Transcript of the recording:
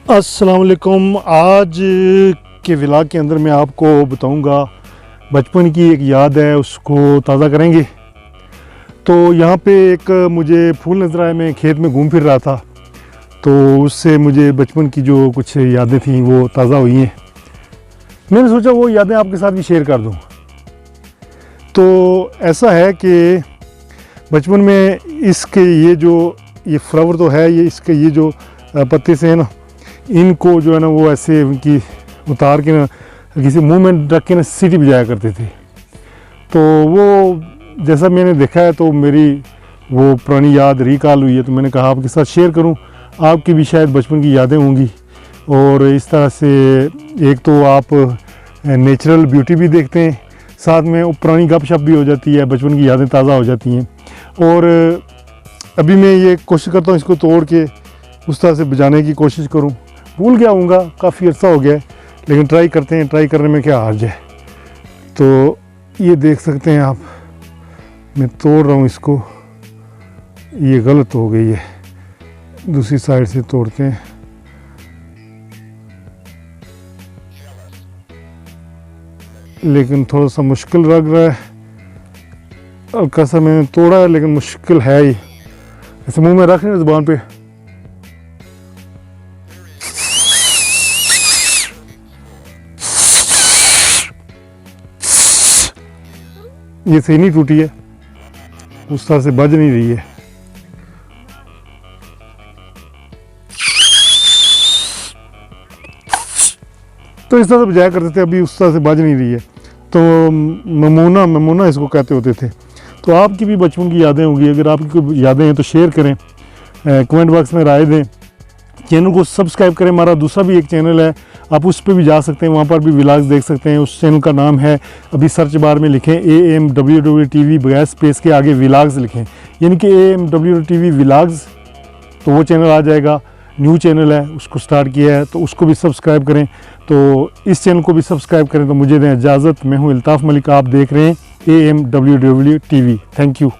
अस्सलाम वालेकुम। आज के व्लॉग के अंदर मैं आपको बताऊंगा, बचपन की एक याद है उसको ताज़ा करेंगे। तो यहाँ पे एक मुझे फूल नज़र आया, मैं खेत में घूम फिर रहा था तो उससे मुझे बचपन की जो कुछ यादें थी वो ताज़ा हुई हैं। मैंने सोचा वो यादें आपके साथ भी शेयर कर दूँ। तो ऐसा है कि बचपन में इसके ये फ्लावर तो है, ये इसके ये जो पत्ते से है ना, इनको जो है ना वो ऐसे उनकी उतार के ना किसी मुंह में रख के ना सीटी बजाया करते थे। तो वो जैसा मैंने देखा है तो मेरी वो पुरानी याद रिकॉल हुई है, तो मैंने कहा आपके साथ शेयर करूं। आपकी भी शायद बचपन की यादें होंगी और इस तरह से एक तो आप नेचुरल ब्यूटी भी देखते हैं, साथ में वो पुरानी गपशप भी हो जाती है, बचपन की यादें ताज़ा हो जाती हैं। और अभी मैं ये कोशिश करता हूँ इसको तोड़ के उस तरह से बजाने की कोशिश करूँ। भूल गया हूँगा, काफ़ी अर्सा हो गया है, लेकिन ट्राई करते हैं। ट्राई करने में क्या हर्ज है। तो ये देख सकते हैं आप, मैं तोड़ रहा हूँ इसको। ये गलत हो गई है, दूसरी साइड से तोड़ते हैं। लेकिन थोड़ा सा मुश्किल लग रहा है, हल्का सा मैंने तोड़ा है लेकिन मुश्किल है ही। ऐसे मुंह में रख रहे ज़ुबान पे, ये सही नहीं टूटी है, उस तरह से बज नहीं रही है। तो इस तरह से बजाया करते थे, अभी उस तरह से बज नहीं रही है। तो ममूना इसको कहते होते थे। तो आपकी भी बचपन की यादें होंगी, अगर आपकी कोई यादें हैं तो शेयर करें, कमेंट बॉक्स में राय दें। चैनल को सब्सक्राइब करें। हमारा दूसरा भी एक चैनल है, आप उस पर भी जा सकते हैं, वहाँ पर भी व्लॉग्स देख सकते हैं। उस चैनल का नाम है, अभी सर्च बार में लिखें AMWW TV, बगैर स्पेस के आगे व्लॉग्स लिखें, यानी कि AMWW TV व्लॉग्स, तो वो चैनल आ जाएगा। न्यू चैनल है, उसको स्टार्ट किया है, तो उसको भी सब्सक्राइब करें। तो इस चैनल को भी सब्सक्राइब करें। तो मुझे दें इजाज़त, मैं हूँ अल्ताफ़ मलिक, आप देख रहे हैं AMWW TV। Thank you.